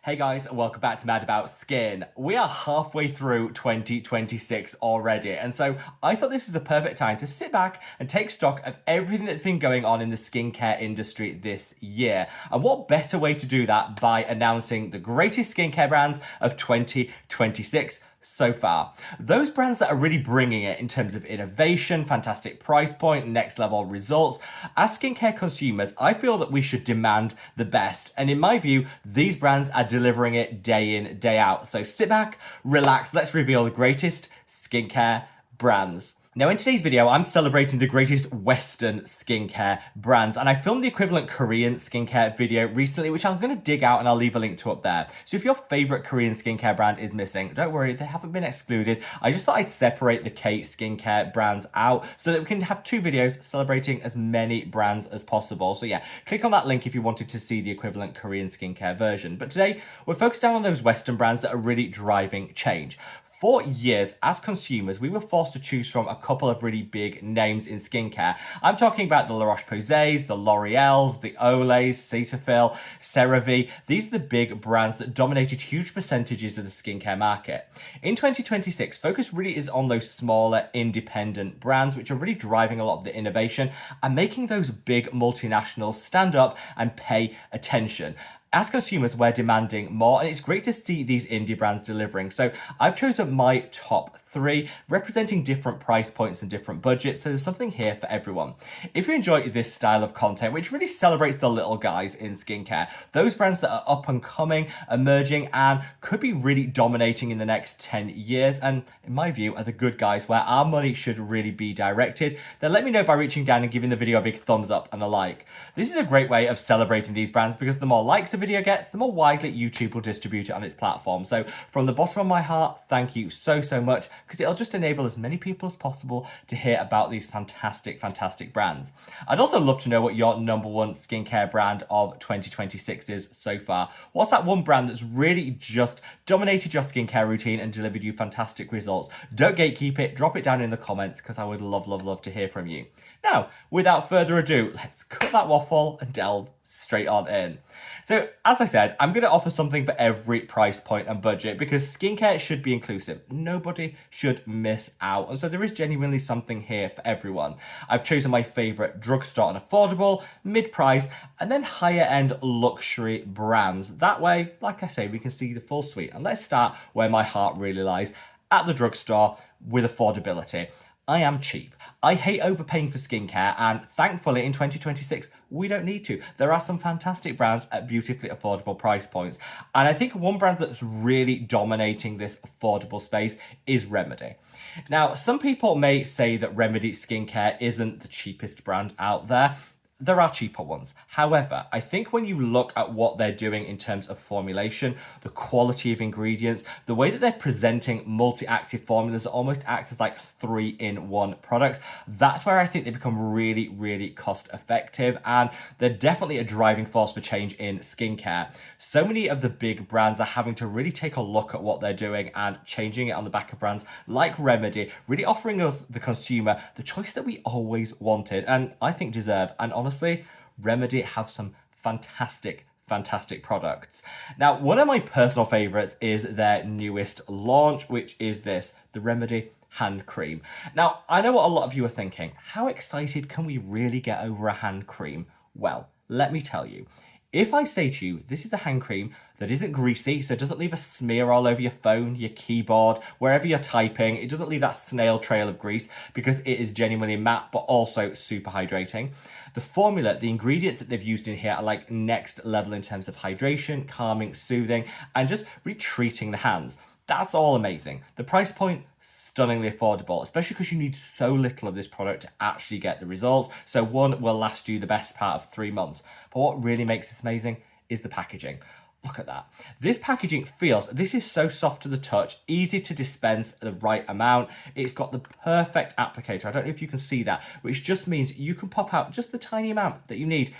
Hey guys, and welcome back to Mad About Skin. We are halfway through 2026 already, and so I thought this was a perfect time to sit back and take stock of everything that's been going on in the skincare industry this year. And what better way to do that by announcing the greatest skincare brands of 2026 so far. Those brands that are really bringing it in terms of innovation, fantastic price point, next level results. As skincare consumers, I feel that we should demand the best. And in my view, these brands are delivering it day in, day out. So sit back, relax, let's reveal the greatest skincare brands. Now in today's video, I'm celebrating the greatest Western skincare brands, and I filmed the equivalent Korean skincare video recently, which I'm going to dig out and I'll leave a link to up there. So if your favorite Korean skincare brand is missing, don't worry, they haven't been excluded. I just thought I'd separate the K skincare brands out so that we can have two videos celebrating as many brands as possible. So yeah, click on that link if you wanted to see the equivalent Korean skincare version. But today, we're focused down on those Western brands that are really driving change. For years, as consumers, we were forced to choose from a couple of really big names in skincare. I'm talking about the La Roche-Posays, the L'Oreals, the Olays, Cetaphil, CeraVe. These are the big brands that dominated huge percentages of the skincare market. In 2026, focus really is on those smaller, independent brands, which are really driving a lot of the innovation and making those big multinationals stand up and pay attention. As consumers, we're demanding more, and it's great to see these indie brands delivering. So I've chosen my top three, representing different price points and different budgets, so there's something here for everyone. If you enjoy this style of content, which really celebrates the little guys in skincare, those brands that are up and coming, emerging, and could be really dominating in the next 10 years, and in my view, are the good guys where our money should really be directed, then let me know by reaching down and giving the video a big thumbs up and a like. This is a great way of celebrating these brands because the more likes a video gets, the more widely YouTube will distribute it on its platform. So from the bottom of my heart, thank you so much, because it'll just enable as many people as possible to hear about these fantastic brands. I'd also love to know what your number one skincare brand of 2026 is so far. What's that one brand that's really just dominated your skincare routine and delivered you fantastic results? Don't gatekeep it, drop it down in the comments because I would love to hear from you. Now, without further ado, let's cut that waffle and delve straight on in. So, as I said, I'm going to offer something for every price point and budget because skincare should be inclusive. Nobody should miss out. And so there is genuinely something here for everyone. I've chosen my favourite drugstore and affordable, mid-price, and then higher-end luxury brands. That way, like I say, we can see the full suite. And let's start where my heart really lies, at the drugstore with affordability. I am cheap. I hate overpaying for skincare, and thankfully in 2026, we don't need to. There are some fantastic brands at beautifully affordable price points. And I think one brand that's really dominating this affordable space is Remedy. Now, some people may say that Remedy skincare isn't the cheapest brand out there. There are cheaper ones. However, I think when you look at what they're doing in terms of formulation, the quality of ingredients, the way that they're presenting multi-active formulas that almost act as like 3-in-1 products, that's where I think they become really cost effective, and they're definitely a driving force for change in skincare. So many of the big brands are having to really take a look at what they're doing and changing it on the back of brands like Remedy, really offering us, the consumer, the choice that we always wanted and I think deserve. And honestly, Remedy have some fantastic products. Now, one of my personal favorites is their newest launch, which is this, the Remedy hand cream. Now, I know what a lot of you are thinking. How excited can we really get over a hand cream? Well, let me tell you. If I say to you, this is a hand cream that isn't greasy, so it doesn't leave a smear all over your phone, your keyboard, wherever you're typing, it doesn't leave that snail trail of grease because it is genuinely matte, but also super hydrating. The formula, the ingredients that they've used in here are like next level in terms of hydration, calming, soothing, and just retreating the hands. That's all amazing. The price point, stunningly affordable, especially because you need so little of this product to actually get the results. So one will last you the best part of 3 months. But what really makes this amazing is the packaging. Look at that. This packaging feels, this is so soft to the touch, easy to dispense the right amount. It's got the perfect applicator. I don't know if you can see that, which just means you can pop out just the tiny amount that you need.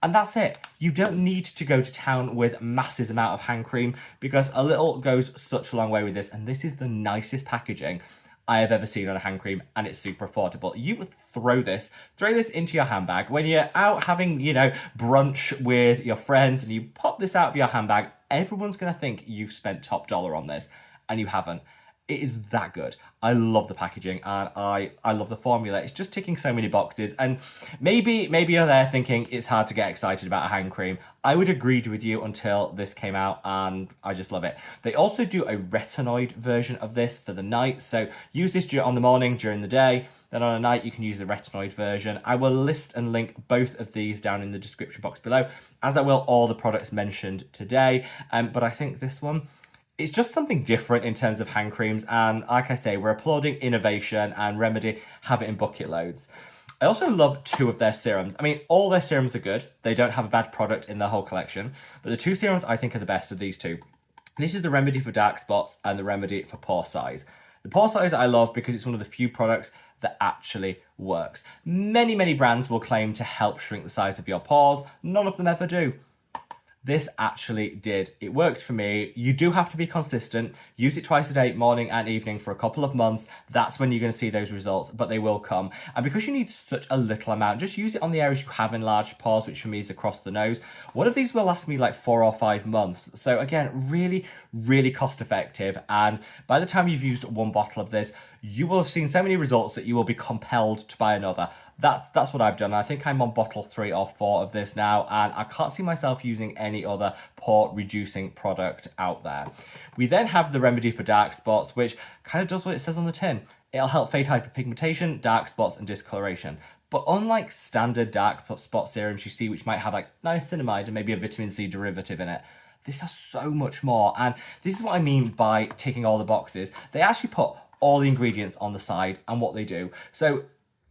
And that's it. You don't need to go to town with massive amount of hand cream because a little goes such a long way with this. And this is the nicest packaging I have ever seen on a hand cream, and it's super affordable. You would throw this into your handbag when you're out having, brunch with your friends, and you pop this out of your handbag everyone's going to think you've spent top dollar on this, and you haven't. It is that good. I love the packaging, and I love the formula. It's just ticking so many boxes. And maybe you're there thinking it's hard to get excited about a hand cream. I would agree with you until this came out, and I just love it. They also do a retinoid version of this for the night. So use this on the morning, during the day. Then on a night, you can use the retinoid version. I will list and link both of these down in the description box below, as I will all the products mentioned today. But I think this one, it's just something different in terms of hand creams, and like I say, we're applauding innovation, and Remedy have it in bucket loads. I also love 2 of their serums. I mean, all their serums are good. They don't have a bad product in their whole collection, but the 2 serums I think are the best of these 2. This is the Remedy for dark spots and the Remedy for pore size. The pore size I love because it's one of the few products that actually works. Many brands will claim to help shrink the size of your pores. None of them ever do. This actually did. It worked for me. You do have to be consistent. Use it twice a day, morning and evening, for a couple of months. That's when you're going to see those results, but they will come. And because you need such a little amount, just use it on the areas you have enlarged pores, which for me is across the nose. One of these will last me like 4 or 5 months. So again, really cost effective. And by the time you've used 1 bottle of this, you will have seen so many results that you will be compelled to buy another. That's what I've done. I think I'm on bottle 3 or 4 of this now, and I can't see myself using any other pore reducing product out there. We then have the Remedy for dark spots, which kind of does what it says on the tin. It'll help fade hyperpigmentation, dark spots, and discoloration. But unlike standard dark spot serums you see, which might have like niacinamide and maybe a vitamin C derivative in it, this has so much more. And this is what I mean by ticking all the boxes. They actually put all the ingredients on the side and what they do. So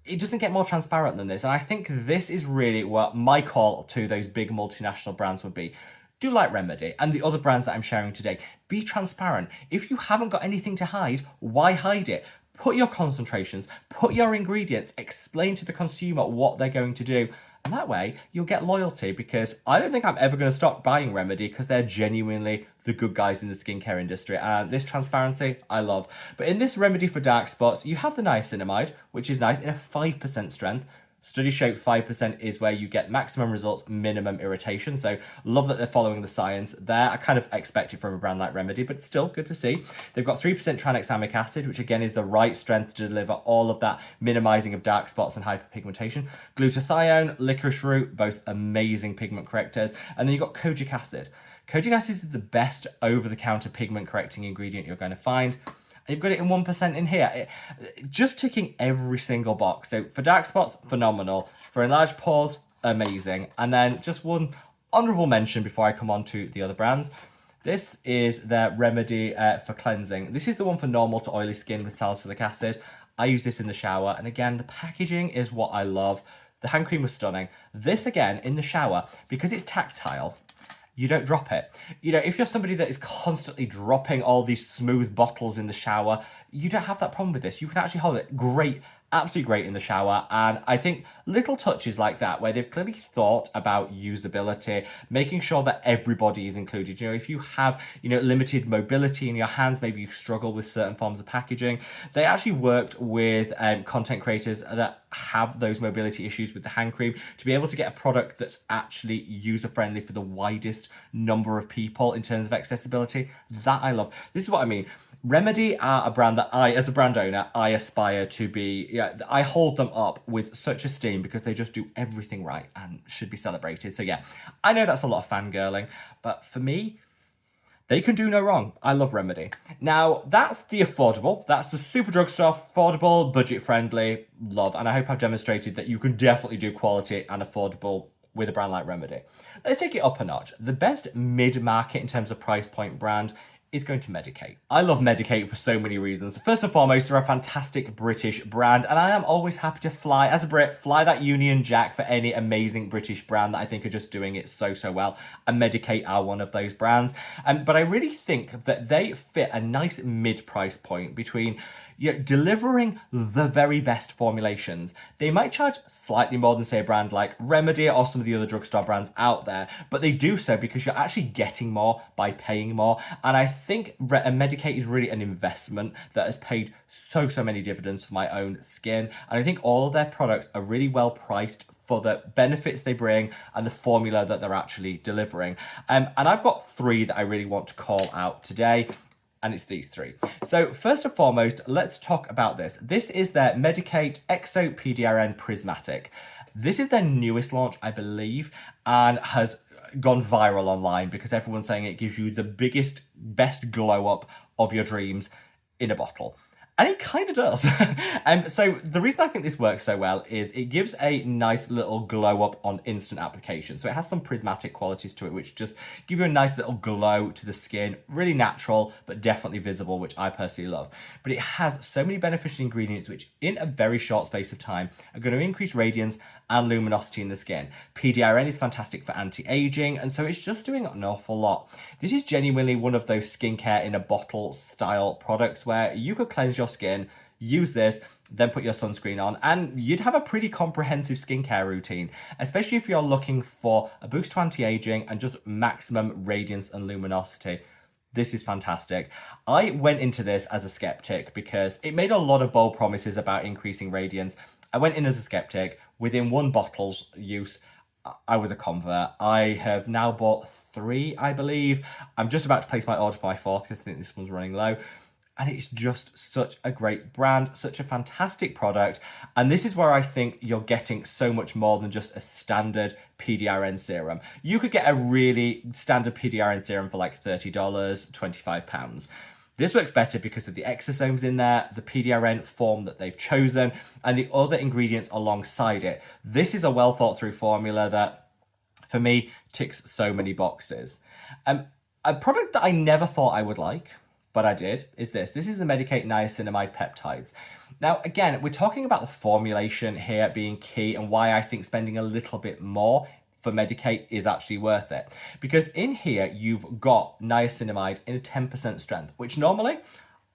it doesn't get more transparent than this. And I think this is really what my call to those big multinational brands would be. Do like Remedy and the other brands that I'm sharing today. Be transparent. If you haven't got anything to hide, why hide it? Put your concentrations, put your ingredients, explain to the consumer what they're going to do. And that way, you'll get loyalty, because I don't think I'm ever going to stop buying Remedy, because they're genuinely the good guys in the skincare industry. And this transparency, I love. But in this Remedy for dark spots, you have the niacinamide, which is nice, in a 5% strength. Studies show 5% is where you get maximum results, minimum irritation. So love that they're following the science there. I kind of expect it from a brand like Remedy, but it's still good to see. They've got 3% tranexamic acid, which again is the right strength to deliver all of that minimizing of dark spots and hyperpigmentation. Glutathione, licorice root, both amazing pigment correctors. And then you've got kojic acid. Kojic acid is the best over-the-counter pigment correcting ingredient you're going to find. And you've got it in 1% in here. Just ticking every single box. So for dark spots, phenomenal. For enlarged pores, amazing. And then just one honourable mention before I come on to the other brands. This is their Remedy for cleansing. This is the one for normal to oily skin with salicylic acid. I use this in the shower. And again, the packaging is what I love. The hand cream was stunning. This, again, in the shower, because it's tactile, you don't drop it. You know, if you're somebody that is constantly dropping all these smooth bottles in the shower, you don't have that problem with this. You can actually hold it great, absolutely great in the shower. And I think little touches like that, where they've clearly thought about usability, making sure that everybody is included. You know, if you have, limited mobility in your hands, maybe you struggle with certain forms of packaging, they actually worked with content creators that have those mobility issues with the hand cream to be able to get a product that's actually user-friendly for the widest number of people in terms of accessibility. That I love. This is what I mean. Remedy are a brand that I, as a brand owner, I aspire to be. Yeah, I hold them up with such esteem because they just do everything right and should be celebrated. So yeah, I know that's a lot of fangirling, but for me, they can do no wrong. I love Remedy. Now, that's the affordable. That's the super drugstore, affordable, budget-friendly love. And I hope I've demonstrated that you can definitely do quality and affordable with a brand like Remedy. Let's take it up a notch. The best mid-market in terms of price point brand is going to Medik8. I love Medik8 for so many reasons. First and foremost, they're a fantastic British brand, and I am always happy to fly, as a Brit, fly that Union Jack for any amazing British brand that I think are just doing it so well, and Medik8 are one of those brands. But I really think that they fit a nice mid-price point between delivering the very best formulations. They might charge slightly more than, say, a brand like Remedy or some of the other drugstore brands out there, but they do so because you're actually getting more by paying more. And I think Medik8 is really an investment that has paid so many dividends for my own skin. And I think all of their products are really well priced for the benefits they bring and the formula that they're actually delivering. And I've got 3 that I really want to call out today. And it's these 3. So first and foremost, let's talk about this. This is their Medik8 Exo PDRN Prismatic. This is their newest launch, I believe, and has gone viral online because everyone's saying it gives you the biggest, best glow up of your dreams in a bottle. And it kind of does. So the reason I think this works so well is it gives a nice little glow up on instant application. So it has some prismatic qualities to it, which just give you a nice little glow to the skin. Really natural, but definitely visible, which I personally love. But it has so many beneficial ingredients, which in a very short space of time are going to increase radiance and luminosity in the skin. PDRN is fantastic for anti-aging, and so it's just doing an awful lot. This is genuinely one of those skincare in a bottle style products where you could cleanse your skin, use this, then put your sunscreen on, and you'd have a pretty comprehensive skincare routine, especially if you're looking for a boost to anti-aging and just maximum radiance and luminosity. This is fantastic. I went into this as a skeptic because it made a lot of bold promises about increasing radiance. I went in as a skeptic. Within 1 bottle's use, I was a convert. I have now bought 3, I believe. I'm just about to place my order for my 4th because I think this one's running low. And it's just such a great brand, such a fantastic product. And this is where I think you're getting so much more than just a standard PDRN serum. You could get a really standard PDRN serum for like $30, £25. This works better because of the exosomes in there, the PDRN form that they've chosen, and the other ingredients alongside it. This is a well thought through formula that, for me, ticks so many boxes. A product that I never thought I would like, but I did, is this. This is the Medik8 Niacinamide Peptides. Now, again, we're talking about the formulation here being key and why I think spending a little bit more for Medik8 is actually worth it. Because in here, you've got niacinamide in a 10% strength, which normally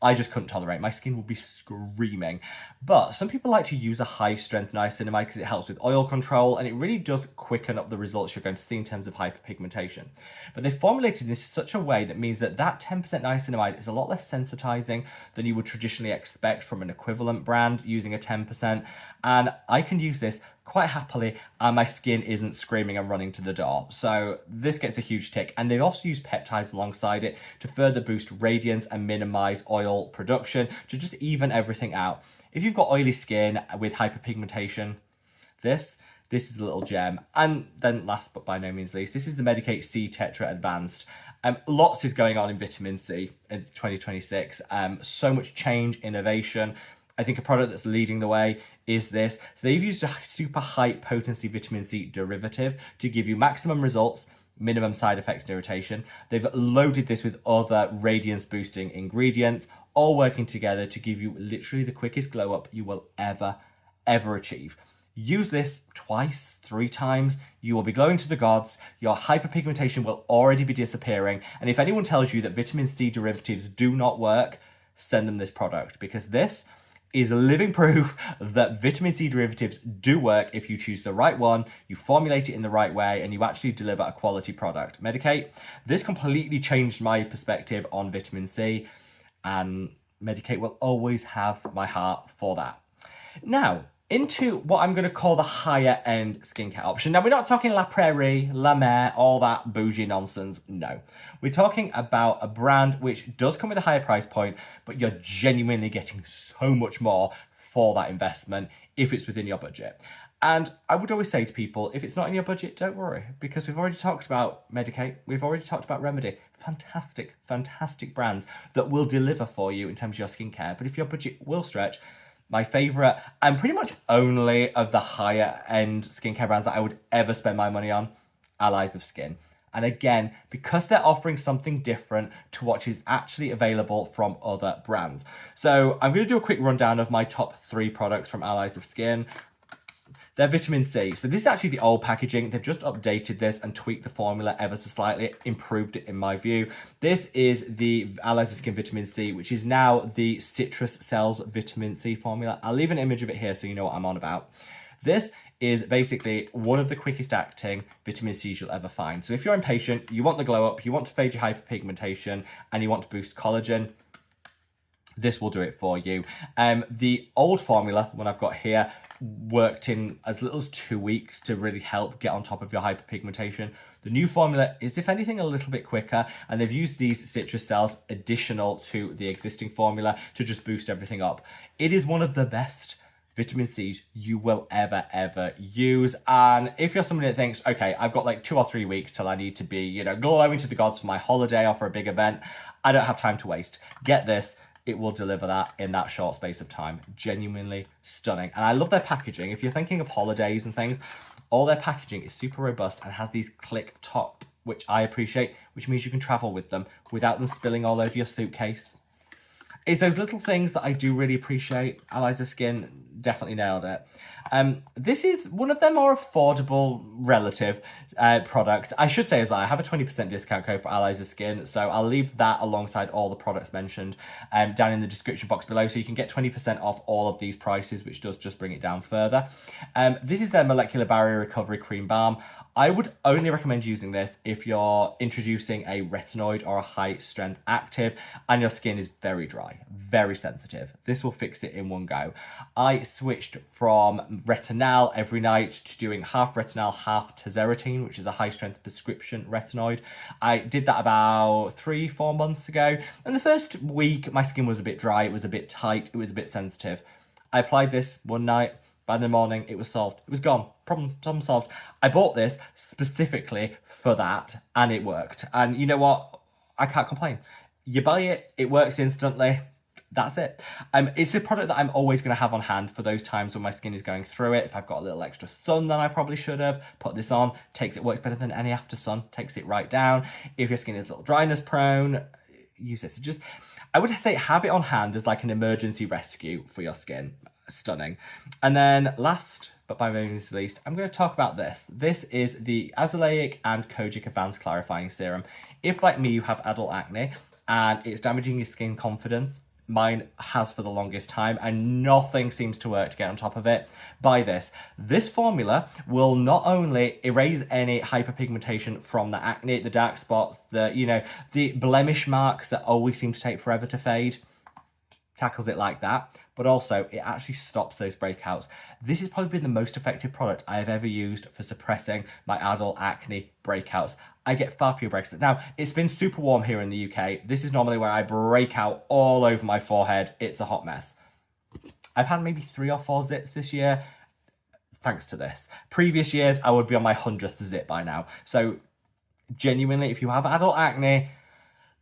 I just couldn't tolerate. My skin would be screaming. But some people like to use a high strength niacinamide because it helps with oil control and it really does quicken up the results you're going to see in terms of hyperpigmentation. But they formulated this in such a way that means that that 10% niacinamide is a lot less sensitizing than you would traditionally expect from an equivalent brand using a 10%. And I can use this quite happily and my skin isn't screaming and running to the door. So this gets a huge tick. And they've also used peptides alongside it to further boost radiance and minimize oil production to just even everything out. If you've got oily skin with hyperpigmentation, this is a little gem. And then last but by no means least, this is the Medik8 C Tetra Advanced. Lots is going on in vitamin C in 2026. So much change, innovation. I think a product that's leading the way is this. So they've used a super high potency vitamin C derivative to give you maximum results, minimum side effects and irritation. They've loaded this with other radiance boosting ingredients, all working together to give you literally the quickest glow up you will ever achieve. Use this twice, 3 times, you will be glowing to the gods, your hyperpigmentation will already be disappearing, and if anyone tells you that vitamin C derivatives do not work, send them this product, because this is living proof that vitamin C derivatives do work if you choose the right one, you formulate it in the right way, and you actually deliver a quality product. Medik8, this completely changed my perspective on vitamin C, and Medik8 will always have my heart for that. Now, into what I'm going to call the higher end skincare option. Now, we're not talking La Prairie, La Mer, all that bougie nonsense. No, we're talking about a brand which does come with a higher price point, but you're genuinely getting so much more for that investment if it's within your budget. And I would always say to people, if it's not in your budget, don't worry, because we've already talked about Medik8, we've already talked about Remedy. Fantastic, fantastic brands that will deliver for you in terms of your skincare. But if your budget will stretch, my favourite, and pretty much only of the higher end skincare brands that I would ever spend my money on, Allies of Skin. And again, because they're offering something different to what is actually available from other brands. So I'm going to do a quick rundown of my top 3 products from Allies of Skin. They're vitamin C. So this is actually the old packaging. They've just updated this and tweaked the formula ever so slightly, improved it in my view. This is the Allies of Skin Vitamin C, which is now the Citrus Cells Vitamin C formula. I'll leave an image of it here so you know what I'm on about. This is basically one of the quickest acting vitamin C's you'll ever find. So if you're impatient, you want the glow up, you want to fade your hyperpigmentation, and you want to boost collagen, This will do it for you. The old formula, one I've got here, worked in as little as 2 weeks to really help get on top of your hyperpigmentation. The new formula is, if anything, a little bit quicker, and they've used these citrus cells additional to the existing formula to just boost everything up. It is one of the best vitamin C's you will ever use. And if you're somebody that thinks, okay, I've got like 2 or 3 weeks till I need to be, you know, glowing to the gods for my holiday or for a big event, I don't have time to waste. Get this. It will deliver that in that short space of time. Genuinely stunning. And I love their packaging. If you're thinking of holidays and things, all their packaging is super robust and has these click top, which I appreciate, which means you can travel with them without them spilling all over your suitcase. It's those little things that I do really appreciate. Eliza Skin definitely nailed it. This is one of their more affordable relative products. I should say as well, I have a 20% discount code for Eliza Skin, so I'll leave that alongside all the products mentioned down in the description box below, so you can get 20% off all of these prices, which does just bring it down further. This is their Molecular Barrier Recovery Cream Balm. I would only recommend using this if you're introducing a retinoid or a high strength active and your skin is very dry, very sensitive. This will fix it in one go. I switched from retinol every night to doing half retinol, half tazarotene, which is a high strength prescription retinoid. I did that about 3-4 months ago. And the first week, my skin was a bit dry, it was a bit tight, it was a bit sensitive. I applied this one night. By the morning, it was solved. It was gone. Problem solved. I bought this specifically for that, and it worked. And you know what? I can't complain. You buy it, it works instantly. That's it. It's a product that I'm always going to have on hand for those times when my skin is going through it. If I've got a little extra sun than I probably should have, put this on. Works better than any after sun. Takes it right down. If your skin is a little dryness prone, use this. I would say have it on hand as like an emergency rescue for your skin. Stunning. And then last but by no means least, I'm going to talk about this. This is the Azelaic and Kojic Advanced Clarifying Serum. If, like me, you have adult acne and it's damaging your skin confidence, mine has for the longest time, and nothing seems to work to get on top of it, buy this. This formula will not only erase any hyperpigmentation from the acne, the dark spots, the blemish marks that always seem to take forever to fade, tackles it like that, but also it actually stops those breakouts. This has probably been the most effective product I have ever used for suppressing my adult acne breakouts. I get far fewer breakouts. Now, it's been super warm here in the UK. This is normally where I break out all over my forehead. It's a hot mess. I've had maybe 3 or 4 zits this year, thanks to this. Previous years, I would be on my 100th zit by now. So genuinely, if you have adult acne,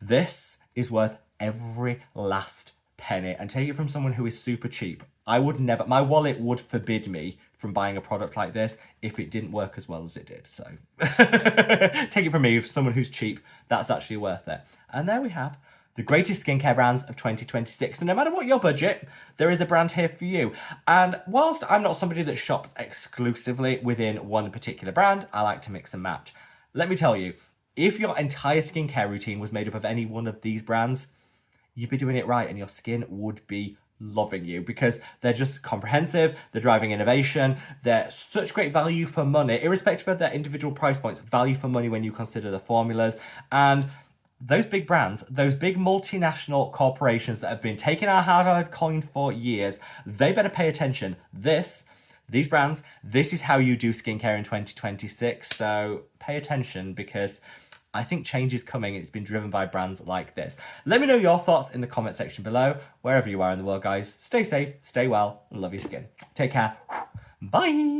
this is worth every last penny, and take it from someone who is super cheap. I would never, my wallet would forbid me from buying a product like this if it didn't work as well as it did. So take it from me, for someone who's cheap, that's actually worth it. And there we have the greatest skincare brands of 2026. And no matter what your budget, there is a brand here for you. And whilst I'm not somebody that shops exclusively within one particular brand, I like to mix and match. Let me tell you, if your entire skincare routine was made up of any one of these brands, you'd be doing it right and your skin would be loving you, because they're just comprehensive, they're driving innovation, they're such great value for money, irrespective of their individual price points, value for money when you consider the formulas. And those big brands, those big multinational corporations that have been taking our hard-earned coin for years, they better pay attention. These brands, this is how you do skincare in 2026, so pay attention, because I think change is coming. It's been driven by brands like this. Let me know your thoughts in the comment section below. Wherever you are in the world, guys, stay safe, stay well, and love your skin. Take care. Bye.